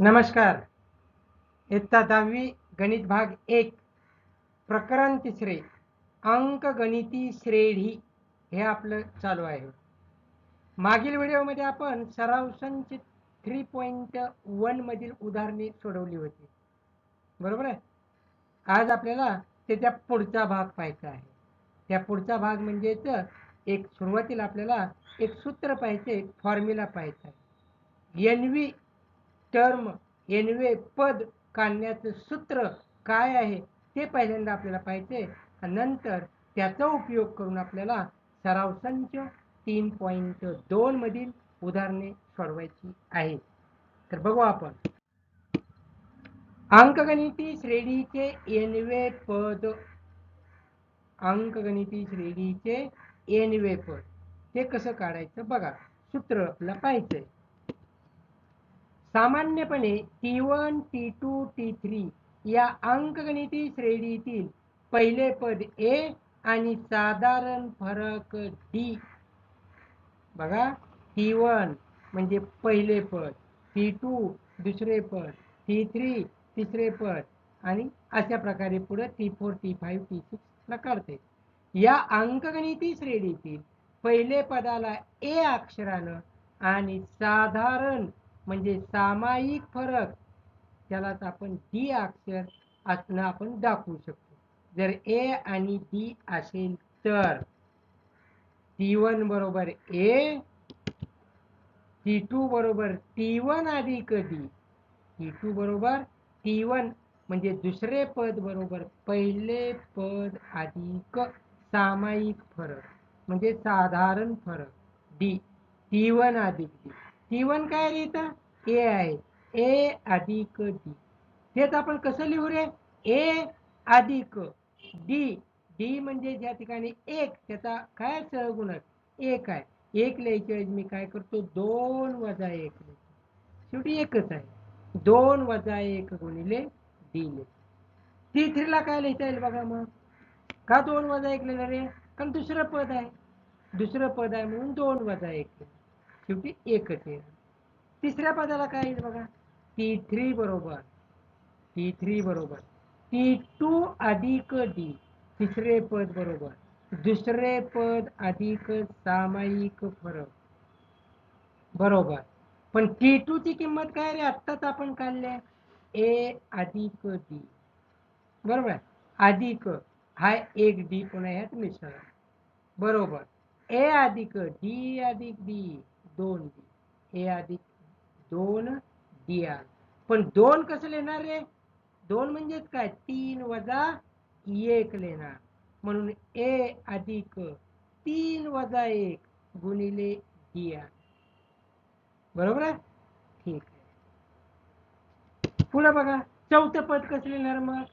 नमस्कार. इयत्ता 10वी गणित भाग 1 प्रकरण 3 अंकगणिती श्रेणी हे आपलं चालू आहे. मागील व्हिडिओमध्ये आपण सराव संच 3.1 मधील उदाहरणे सोडवली होती, बरोबर आहे. आज आपल्याला त्याचा पुढचा भाग पाहायचा आहे. त्या पुढचा भाग म्हणजेच एक सुरुवातीला आपल्याला एक सूत्र पाहायचे, फॉर्म्युला पाहायचा आहे. एनवी टर्म एनवे पद काढण्याचं सूत्र काय आहे ते पहिल्यांदा आपल्याला पाहायचे. नंतर त्याचा उपयोग करून आपल्याला सराव संच 3.2 मधील उदाहरणे सोडवायची आहेत. तर बघू आपण. अंकगणिती श्रेणीचे एनवे पद. अंकगणिती श्रेणीचे एनवे पद हे कसं काढायचं बघा. सूत्र आपल्याला पाहायचंय. सामान्यपणे T1, T2, T3 या अंकगणिती श्रेणीतील पहिले पद A आणि साधारण फरक D. बघा, T1 म्हणजे पहिले पद, T2 दुसरे पद, T3 तिसरे पद आणि अशा प्रकारे पुढे T4, T5, T6 ला काढते. या अंकगणिती श्रेणीतील पहिले पदाला A अक्षरानं आणि साधारण म्हणजे सामायिक फरक त्यालाच आपण D अक्षर असणं आपण दाखवू शकतो. जर A आणि D असेल तर T1 बरोबर A, T2 बरोबर T1 अधिक D, T2 बरोबर T1 म्हणजे दुसरे पद बरोबर पहिले पद अधिक सामायिक फरक म्हणजे साधारण फरक D, T1 अधिक D. T1 काय रे इथं A आहे, A अधिक D. तेच आपण कसं लिहू रे? A अधिक D. D म्हणजे ज्या ठिकाणी एक, त्याचा काय सहगुणक 1 आहे. 1 लिहायच्या ऐवजी मी काय करतो 2 वजा 1 लिहितो. शेवटी एकच आहे. 2 वजा 1 गुणिले D लिहितो. T3 ला काय लिहिता येईल बघा. मग का 2 वजा 1 लिहिलं रे? कारण दुसरं पद आहे. दुसरं पद आहे म्हणून 2 वजा 1 शेवटी एकच आहे. तिसऱ्या पदाला काय येईल बघा. T3 बरोबर T2 अधिक D. तिसरे पद बरोबर दुसरे पद अधिक सामायिक फरक बरोबर. पण T2 ची किंमत काय रे? आत्ताच आपण काढले A अधिक D, बरोबर. अधिक हा एक D पुन्हा ह्यात मिसळ बरोबर. A अधिक D अधिक D 2D. A अधिक 2D. पण 2 कसं लिहिणार रे? 2 म्हणजेच काय 3 वजा 1 लिहिणार. म्हणून A अधिक 3 वजा 1 गुणिले D. बरोबर आहे. ठीक आहे. पुढे बघा, चौथं पद कसं लिहिणार मग?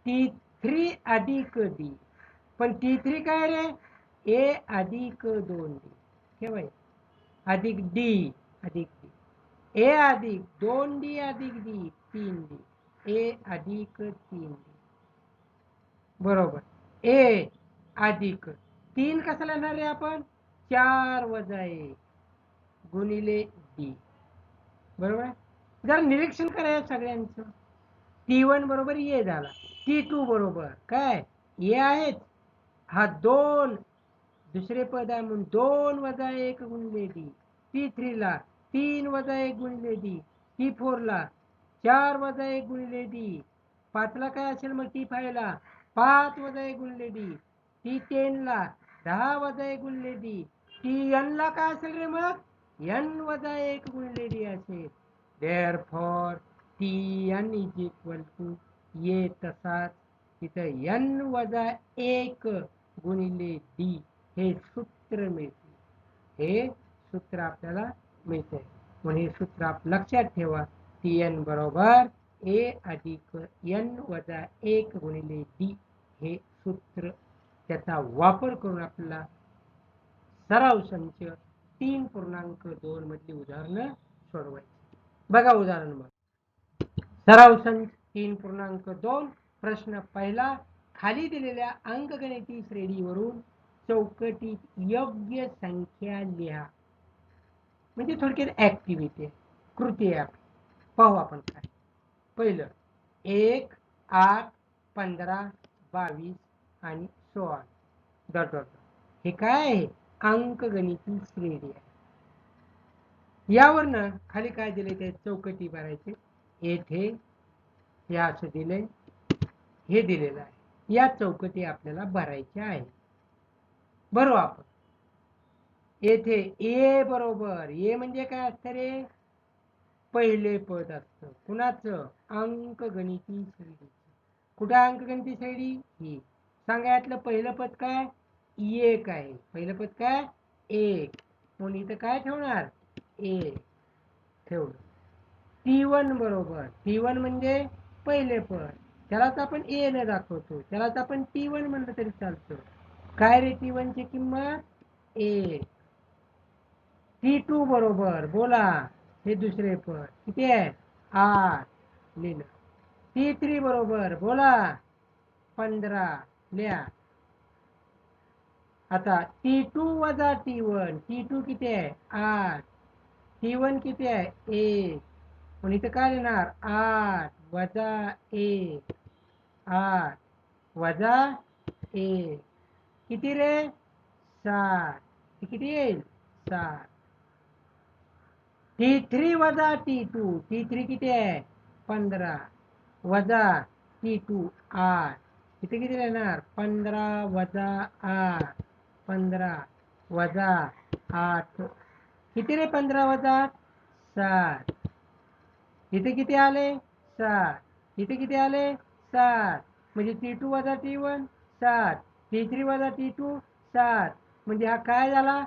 T3 अधिक D. पण T3 काय रे? A अधिक 2D ठेवाय अधिक D अधिक D. A अधिक 2D अधिक D 3D. A अधिक 3D बरोबर. A अधिक 3 कसं लिहिणार रे आपण? 4 वजा 1 गुणिले D. बरोबर आहे. जर निरीक्षण करायचं सगळ्यांचं. T1 बरोबर A झाला. T2 बरोबर काय A आहेत. हा 2 दुसरे पद आहे म्हणून 2 वजा 1 गुणिले D. T3 ला 3 वजा 1 गुणिले D. T4 ला 4 वजा 1 गुणिले D. 5 ला काय असेल मग? T5 ला 5 वजा 1 गुणिले D. T10 ला 10 वजा 1 गुणिले D. Tn ला काय असेल रे मग? n वजा 1 गुणिले D असेल. Therefore Tn is equal to A तसाच तिथं n वजा 1 गुणिले D हे सूत्र मिळते. हे सूत्र आपल्याला मिळते. म्हणून हे सूत्र आप लक्षात ठेवा. Tn बरोबर A अधिक n वजा 1 गुणिले D हे सूत्र. त्याचा वापर करून आपल्याला सराव संच 3.2 मधली उदाहरणं सोडवायची. बघा उदाहरण. मग सराव संच 3.2 प्रश्न पहिला. खाली दिलेल्या अंकगणिती श्रेणीवरून चौकटीत योग्य संख्या लिहा. म्हणजे थोडक्यात ऍक्टिव्हिटी कृती आहे. पाहू आपण काय. पहिलं 1, 8, 15, 22 आणि 16 डॉट डॉट. हे काय आहे? अंकगणिती श्रेणी आहे. यावरनं खाली काय दिले ते चौकटी भरायचे. येथे हे असं दिले, हे दिलेलं आहे. या चौकटी आपल्याला भरायच्या आहे. बरोबर आपण येथे ए बरोबर, ए म्हणजे काय असतं रे? पहिले पद असतं. कुणाचं? अंकगणिती श्रेणी. कुठे अंकगणिती श्रेणी? ही. सांगा यातलं पहिलं पद काय? एक आहे. पहिलं पद काय? एक. म्हणून इथं काय ठेवणार? एक ठेवलं. T1 बरोबर, T1 म्हणजे पहिले पद, त्यालाच आपण ए ने दाखवतो, त्यालाच आपण T1 म्हणलं तरी चालतं. काय रे T1 ची किंमत? 1. T2 बरोबर, बोला. हे दुसरे पद किती आहे? 8 लिहिलं. T3 बरोबर, बोला. 15 लिहा. आता T2 वजा T1, T2 किती आहे? 8. T1 किती आहे? 1. पण इथं काय लिहिणार? 8 वजा 1, 8 वजा 1 किती रे? 7. किती येईल? 7. T3 वजा T2, T3 किती आहे? 15 वजा T2 8. इथे किती येणार? 15 वजा 8, 15 वजा 8 किती रे? 15 वजा 7. इथे किती आले? 7. इथे किती आले? 7. म्हणजे T2 वजा T1 7, T3 वजा T2 7. म्हणजे हा काय झाला?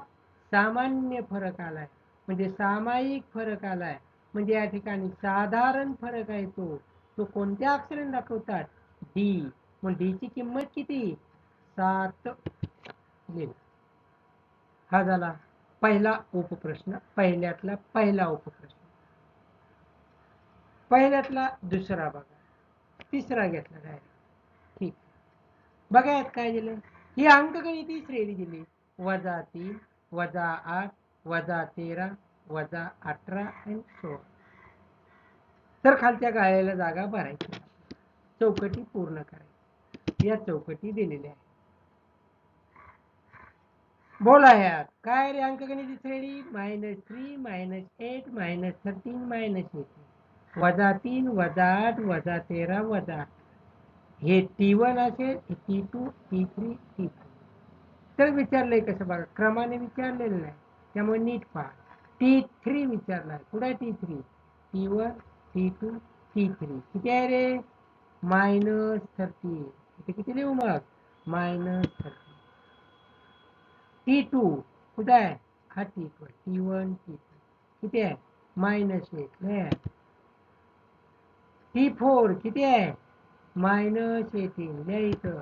सामान्य फरक आलाय, म्हणजे सामायिक फरक आलाय. म्हणजे या ठिकाणी साधारण फरक आहे तो. तो कोणत्या अक्षराने दाखवतात? डी. मग डी ची किंमत किती? 7. हा झाला पहिला उपप्रश्न, पहिल्यातला पहिला उपप्रश्न. पहिल्यातला दुसरा बघा, तिसरा घेतला डायरेक्ट. ठीक. बघा यात काय दिलं? ही अंकगणिती श्रेणी दिली. -3, -8, -13, -18 आणि 16. तर खालच्या गाळ्याला जागा भरायची, चौकटी पूर्ण करायची. या चौकटी दिलेल्या आहेत. बोला यात काय रे? अंकगणिती श्रेणी -3, -8, -13, -18, -3, -8, -13, -8. हे T1 असेल, T2, T3, T4. तर विचारलंय कसं बघा, क्रमाने विचारलेलं नाही, त्यामुळे नीट पहा. T3 विचारलाय. कुठे आहे T3? T1, T2, T3 किती आहे रे? -13. इथे किती लिहू मग? -13. T2 कुठे आहे? हा T2, T1, T2 किती आहे? -1. T4 किती आहे? -18 लिहायचं.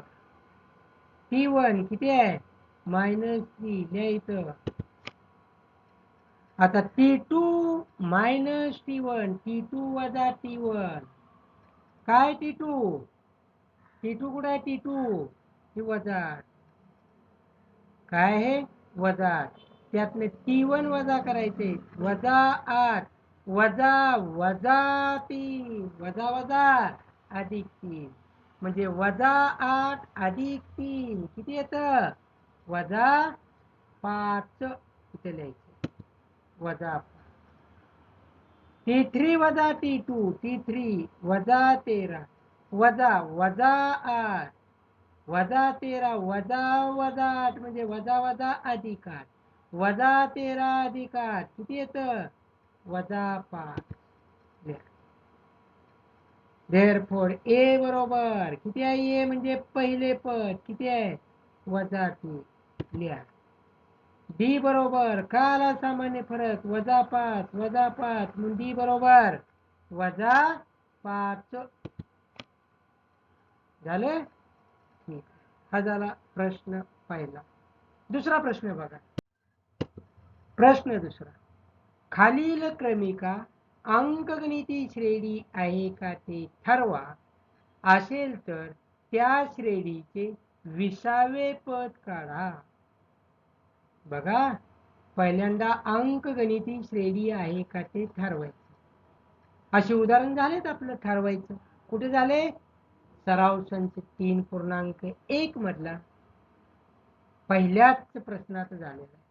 T1 किती आहे? -3 लिहायचं. आता T2 -T1, T2 वजा T1. काय T2? T2 कुठे आहे? T2 ही वजा. काय आहे? वजा. त्यातले T1 वजा करायचे. -8 वजा वजा 3 वजा वजा +3 म्हणजे -8 + 3 किती येतं? -5 इथे लिहायचं. -5. T3 वजा T2, T3 -13 वजा -8 -13 वजा 8 म्हणजे वजा +8 -13 +8 किती येतं? -5. देअरफॉर ए बरोबर किती आहे? ए म्हणजे पहिले पद किती आहे? -3 लिहा. डी बरोबर का आला सामान्य फरक? -5 -5 म्हणून डी बरोबर -5 झाले. ठीक. हा झाला प्रश्न पहिला. दुसरा प्रश्न बघा. प्रश्न दुसरा, खालील क्रमिका अंकगणिती श्रेणी आहे का ते ठरवा. असेल तर त्या श्रेणीचे 20वे पद काढा. बघा, पहिल्यांदा अंकगणिती श्रेणी आहे का ते ठरवायचं. अशी उदाहरण झालेत आपलं ठरवायचं. कुठे झाले? सराव संच 3.1 मधला पहिल्याच प्रश्नात झालेला आहे.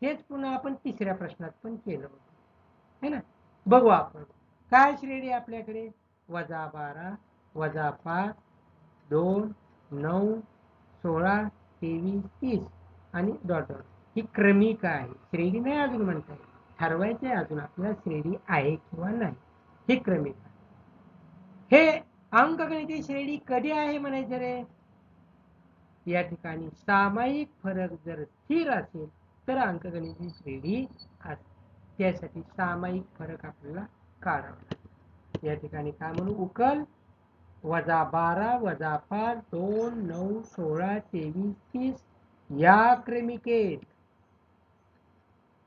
हेच पुन्हा आपण तिसऱ्या प्रश्नात पण केलं होतं है ना. बघू आपण काय श्रेणी आपल्याकडे. -12, -5, 2, 9, 16, 23, 30 आणि डॉट डॉट. ही क्रमिका आहे, श्रेणी नाही अजून म्हणता येईल. ठरवायचे अजून आपल्याला श्रेणी आहे किंवा नाही. ही क्रमिका. हे अंकगणिती श्रेणी कधी आहे म्हणायचं रे? या ठिकाणी सामायिक फरक जर स्थिर असेल तर अंकगणिती श्रेणी असते. त्यासाठी सामायिक फरक आपल्याला काढावा लागेल. या ठिकाणी काय म्हणू? उकल -12, -5, 2, 9, 16, 23, 30 या क्रमिकेत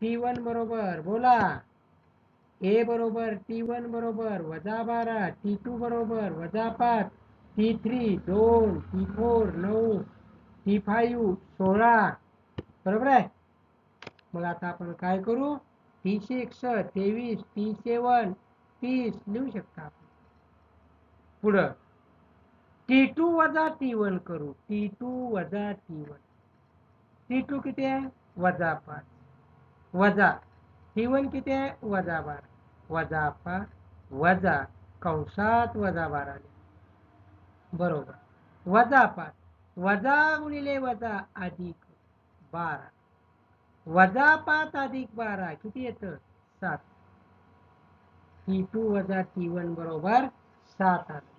T1 बरोबर बोला A बरोबर T1 बरोबर -12, T2 बरोबर -5, T3 2, T4 9, T5 16 बरोबर आहे. मग आता आपण काय करू? T6 23, T7 30 लिहू शकता आपण. पुढं T2 वजा T1 करू. T2 वजा T1. T2 किती आहे? -5 वजा T1 किती आहे? -12 वजा 5 वजा कंसात -12 बरोबर -5 वजा गुणिले वजा अधिक 12 -5 अधिक 12 किती येतं? 7. T2 वजा T1 बरोबर 7 आलं.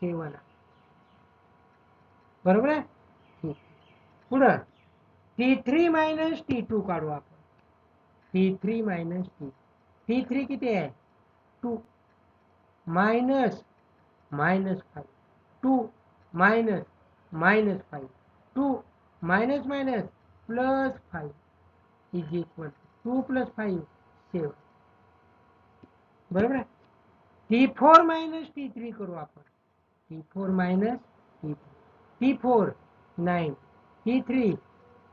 7 बरोबर आहे. ठीक. पुढं T3 मायनस T2 काढू आपण. T3 मायनस T3 किती आहे? 2 minus -5 2 minus -5 2 minus +5 is equal 2 + 5 7 बरोबर आहे. T4 मायनस T3 करू आपण. T4 minus T4 9 T3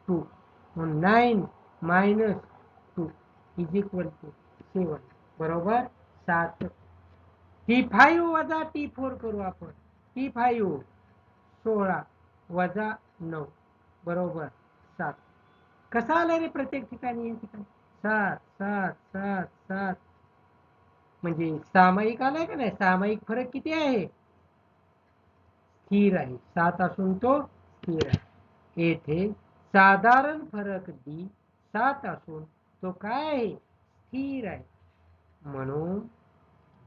2 9 minus 2 is equal to 7 बरोबर 7. T5 वजा T4 करू आपण. T5 16 वजा 9 बरोबर 7. कसा आला रे प्रत्येक ठिकाणी? या ठिकाणी 7 7 7 7 म्हणजे सामायिक आलाय का नाही? सामायिक फरक किती आहे? स्थिर आहे. 7 असून तो स्थिर आहे. येथे साधारण फरक D 7 असून तो काय आहे? स्थिर आहे. म्हणून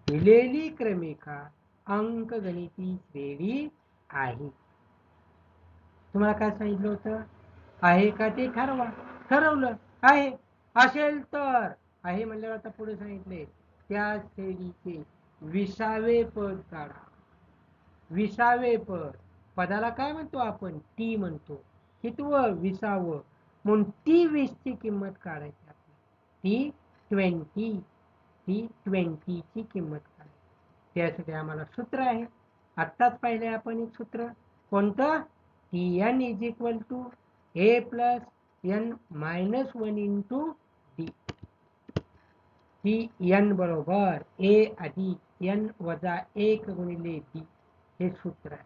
दिलेली क्रमिका अंकगणिती श्रेणी आहे. तुम्हाला काय सांगितलं होतं? आहे का ते ठरवा. ठरवलं आहे. असेल तर आहे म्हणल्यावर आता पुढे सांगितले त्या श्रेणीचे 20वे पद काढा. 20वे पद. पदाला काय म्हणतो आपण? टी म्हणतो. कितवं? 20वं. म्हणून टी 20 ची किंमत काढायची आपली. टी 20 ची किंमत काढायची. त्यासाठी आम्हाला सूत्र आहे. आत्ताच पाहिले आपण एक सूत्र. कोणतं? Tn is equal to A plus n minus 1 into D. Tn बरोबर A अधिक n वजा 1 गुणिले डी. हे सूत्र आहे.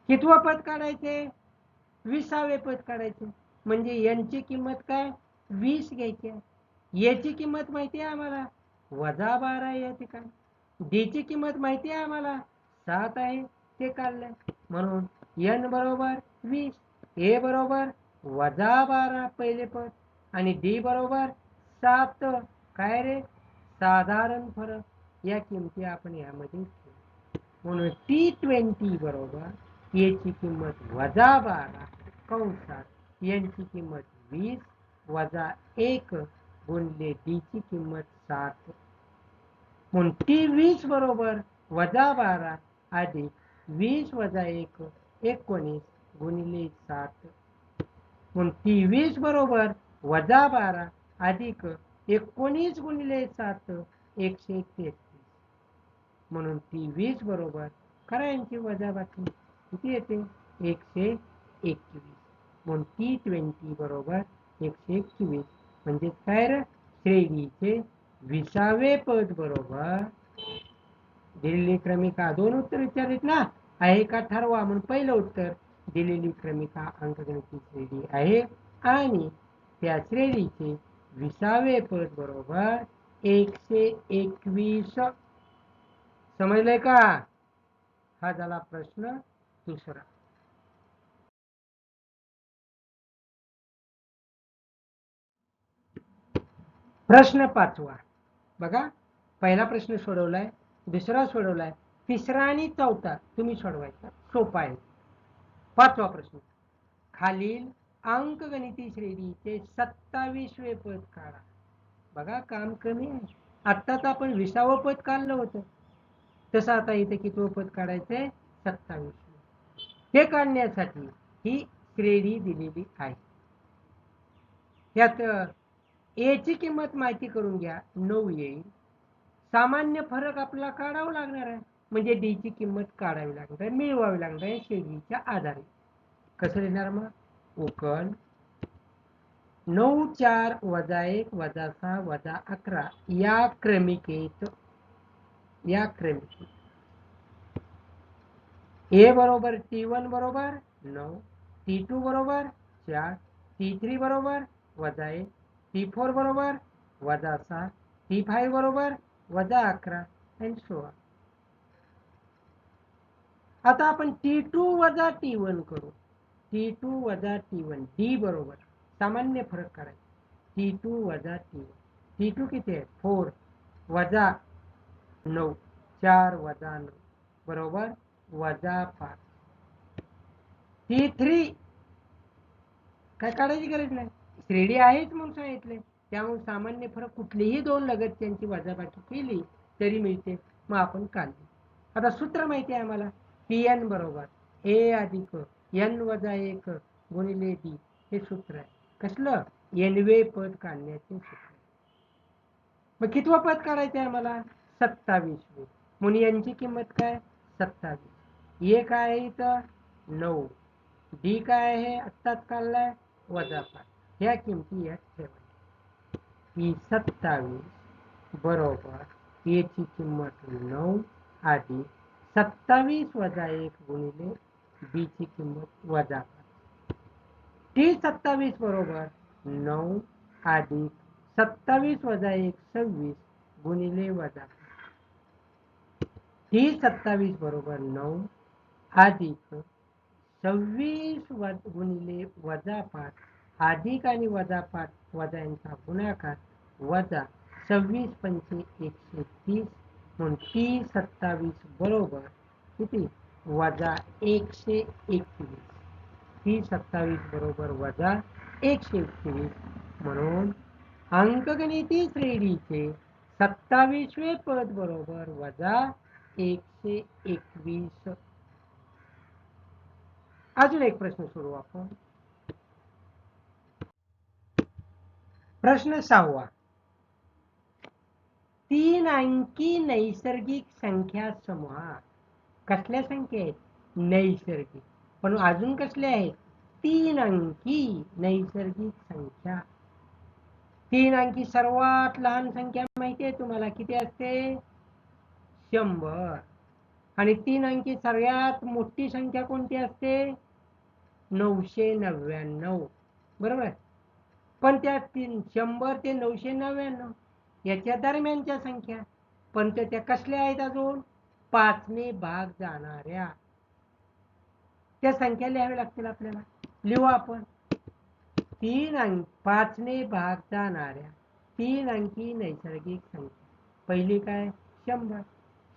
कितवं पद काढायचे? 20वे पद काढायचे. म्हणजे n ची किंमत काय? 20 घ्यायची आहे. याची किंमत माहिती आहे आम्हाला -12 या ठिकाणी. डी ची किंमत माहिती आहे आम्हाला 7 आहे. ते काढलंय. म्हणून n बरोबर 20, a बरोबर -12 पहिले पद आणि डी बरोबर 7. काय रे? साधारण फरक. या किमती आपण यामध्ये ठेवू. म्हणून T20 बरोबर a ची किंमत -12 कंसात n ची किंमत 20 वजा 1 गुणिले डी ची किंमत 7. म्हणून T20 बरोबर -12 अधिक 20 वजा 1 19 गुणिले 7. म्हणून T20 बरोबर -12 अधिक 19 गुणिले 7 133. म्हणून T20 बरोबर करा यांची वजाबाकी. किती येते? 121. म्हणून T20 बरोबर 121 म्हणजे काय रे? श्रेणीचे 20वे पद बरोबर दिलेली क्रमिका, दोन उत्तर विचारलीत ना, आहे का ठरवा. म्हणून पहिलं उत्तर दिलेली क्रमिका अंकगणिती श्रेणी आहे आणि त्या श्रेणीचे 20वे पद बरोबर 121. समजलंय का? हा झाला प्रश्न दुसरा. प्रश्न 5वा बघा. पहिला प्रश्न सोडवलाय, दुसरा सोडवलाय, तिसरा आणि चौथा तुम्ही सोडवायचा, सोपा आहे. 5वा प्रश्न, खालील अंकगणिती श्रेणीचे 27वे पद काढा. बघा काम कमी आहे. आत्ताच आपण 20वं पद काढलं होतं, तसं आता इथे किती पद काढायचंय? 27. ते काढण्यासाठी ही श्रेणी दिलेली आहे. यात ए ची किंमत माहिती करून घ्या, 9 येईल. सामान्य फरक आपल्याला काढावा लागणार आहे, म्हणजे डी ची किंमत काढावी लागणार आहे, मिळवावी लागणार आहे श्रेणीच्या आधारे. कसं लिहिणार मग? उकल 9 4 वजा 1 वजा 6 वजा 11 या क्रमिकेत ए बरोबर T1 बरोबर 9, T2 बरोबर 4, T3 बरोबर वजा 1, T4 बरोबर वजा 6, T5 बरोबर वजा 11 आणि 16. आता आपण T2 वजा T1 करू. T2 वजा T1 डी बरोबर सामान्य फरक करायचा. T2 वजा T1, T2 किती आहे? 4 वजा 9, 4 वजा 9 बरोबर वजा 5. T3 काय काढायची गरज नाही, श्रेणी आहेच म्हणून सांगितले, त्यामुळे सामान्य फरक कुठलीही दोन लगतच्यांची वजाबाकी केली तरी मिळते. मग आपण काढली. आता सूत्र माहिती आहे आम्हाला, Tn बरोबर ए अधिक n वजा 1 गुणिले डी. हे सूत्र आहे. कसलं? nवे पद काढण्याचे सूत्र. मग कितवं पद काढायचं आहे आम्हाला? 27वे. म्हणून यांची किंमत काय? 27. ए काय आहे इथं? 9. डी काय आहे? आत्ताच काढलाय, वजा 5. ह्या किमती यात ठेवायच्या. ही 27 बरोबर ए ची किंमत 9 अधिक 27 वजा 1 गुणिले बी ची किंमत वजा 5. टी 27 बरोबर 9 अधिक 27 वजा 1 26 गुणिले वजा 5. टी 27 बरोबर 9 अधिक 26 गुणिले वजा 5 अधिक आणि वजा 5 वजा यांचा गुणाकार वजा 26 पंचे 130. म्हणून टी 27 बरोबर किती? वजा 121. टी 27 बरोबर वजा 121. म्हणून अंकगणिती श्रेणीचे 27वे पद बरोबर वजा 121. अजून एक प्रश्न सोडवू आपण. प्रश्न 6वा, 3 अंकी नैसर्गिक संख्या समूह. कसल्या संख्या आहेत? नैसर्गिक. पण अजून कसले आहेत? 3 अंकी नैसर्गिक संख्या. 3 अंकी सर्वात लहान संख्या माहिती आहे तुम्हाला किती असते? 100. आणि 3 अंकी सगळ्यात मोठी संख्या कोणती असते? 999. बरोबर. पण त्या 100 ते 999 याच्या दरम्यानच्या संख्या, पण त्या कसल्या आहेत? अजून 5 ने भाग जाणाऱ्या त्या संख्या लिहाव्या लागतील आपल्याला. लिहू आपण. 3 अंकी 5 ने भाग जाणाऱ्या 3 अंकी नैसर्गिक संख्या. पहिली काय? 100.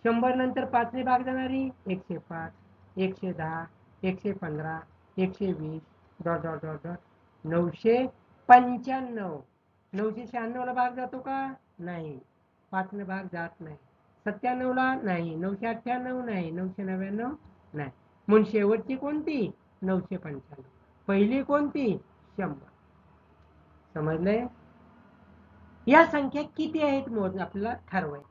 100 नंतर 5 ने भाग जाणारी 105, 110, 115, 120 डॉट डॉट डॉट डॉट 995. 996 ला भाग जातो का? नाही. 5 ने भाग जात नाही. 97 ला नाही. 998 नाही. 999 नाही. म्हणून शेवटची कोणती? 995. पहिली कोणती? 100. समजलंय? या संख्या किती आहेत मोज आपल्याला ठरवायचं.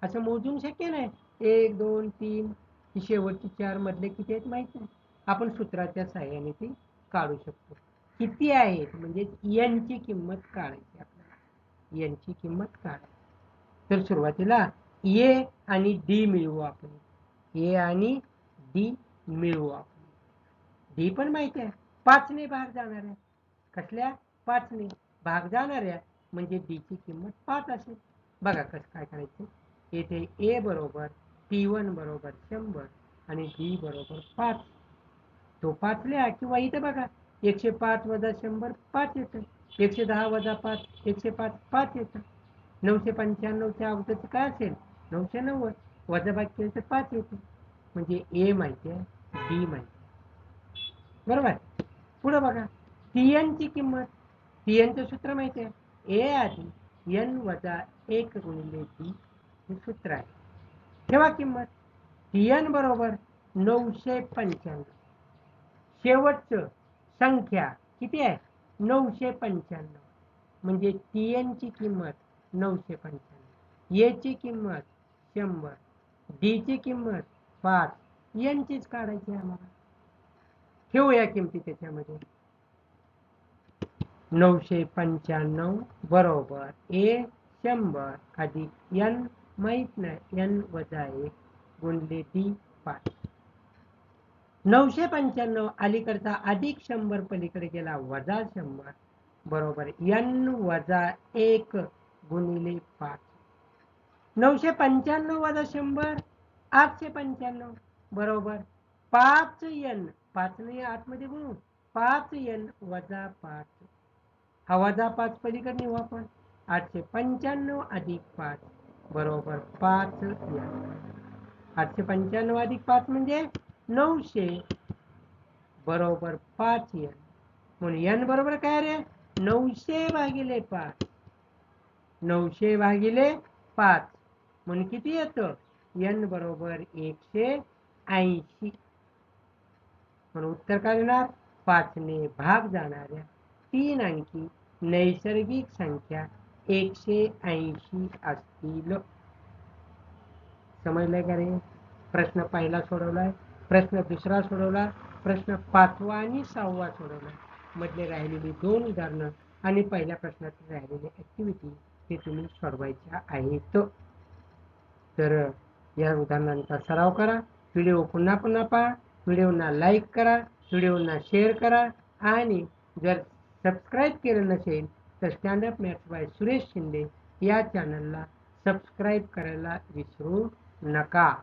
असं मोजून शक्य नाही. 1 2 3 ही शेवटची 4 मधले किती आहेत माहित नाही. आपण सूत्राच्या सहाय्याने ती काढू शकतो. किती आहेत म्हणजे यांची किंमत काढायची आपल्याला. यांची किंमत काढायची. तर सुरुवातीला ए आणि डी मिळवू आपण. ए आणि डी मिळवू आपण. डी पण माहिती आहे, 5 ने भाग जाणाऱ्या. कसल्या? 5 ने भाग जाणाऱ्या म्हणजे डी ची किंमत 5 असेल. बघा कसं काय करायचं. येथे ए बरोबर P1 बरोबर 100 आणि डी बरोबर 5. तो 5 लिहा किंवा इथे बघा 105 वजा 100 5 येतं. 110 वजा 5 105 5 येतं. 995 च्या अगोदरचं काय असेल? 990 वजाबाकी केलं तर 5 येते. म्हणजे ए माहिती आहे, डी माहिती आहे. बरोबर. पुढे बघा, Tn ची किंमत. Tn चं सूत्र माहिती आहे, ए आधी n वजा 1 गुणिले डी हे सूत्र आहे. ठेवा किंमत. Tn बरोबर 995. शेवटचं संख्या किती आहे? 995. म्हणजे Tn ची किंमत 995. ए ची किंमत 100. डी ची किंमत 5. n चीच काढायची आम्हाला. ठेवूया किमती त्याच्यामध्ये. 995 बरोबर ए 100 अधिक n माहित नाही n वजा 1 गुणिले डी 5. 995 अलीकडचा अधिक 100 पलीकडे गेला वजा 100 बरोबर n वजा 1 गुणिले 5. 995 वजा 100 895 बरोबर 5n. 5 ने आतमध्ये गुणू 5n वजा 5. हा वजा 5 पलीकडे नेऊ आपण. 895 अधिक 5 बरोबर 5n. 895 अधिक 5 म्हणजे 900 बरोबर 5n. म्हणून n बरोबर काय रे? 900 भागिले 5. 900 भागिले 5 म्हणून किती येतं? n बरोबर 180. म्हणून उत्तर काय येणार? 5 ने भाग जाणाऱ्या 3 अंकी नैसर्गिक संख्या 180 असतील. समजलंय का रे? प्रश्न पहिला सोडवलाय, प्रश्न दुसरा सोडवला, प्रश्न 5वा आणि 6वा सोडवला. मधले राहिलेली 2 उदाहरणं आणि पहिल्या प्रश्नात राहिलेली ऍक्टिव्हिटी हे तुम्ही सोडवायच्या आहेत. तर या उदाहरणांचा सराव करा. व्हिडिओ पुन्हा पुन्हा पहा. व्हिडिओना लाईक करा, व्हिडिओना शेअर करा आणि जर सबस्क्राईब केलं नसेल तर stand up maths by Suresh Shinde या चॅनलला सबस्क्राईब करायला विसरू नका.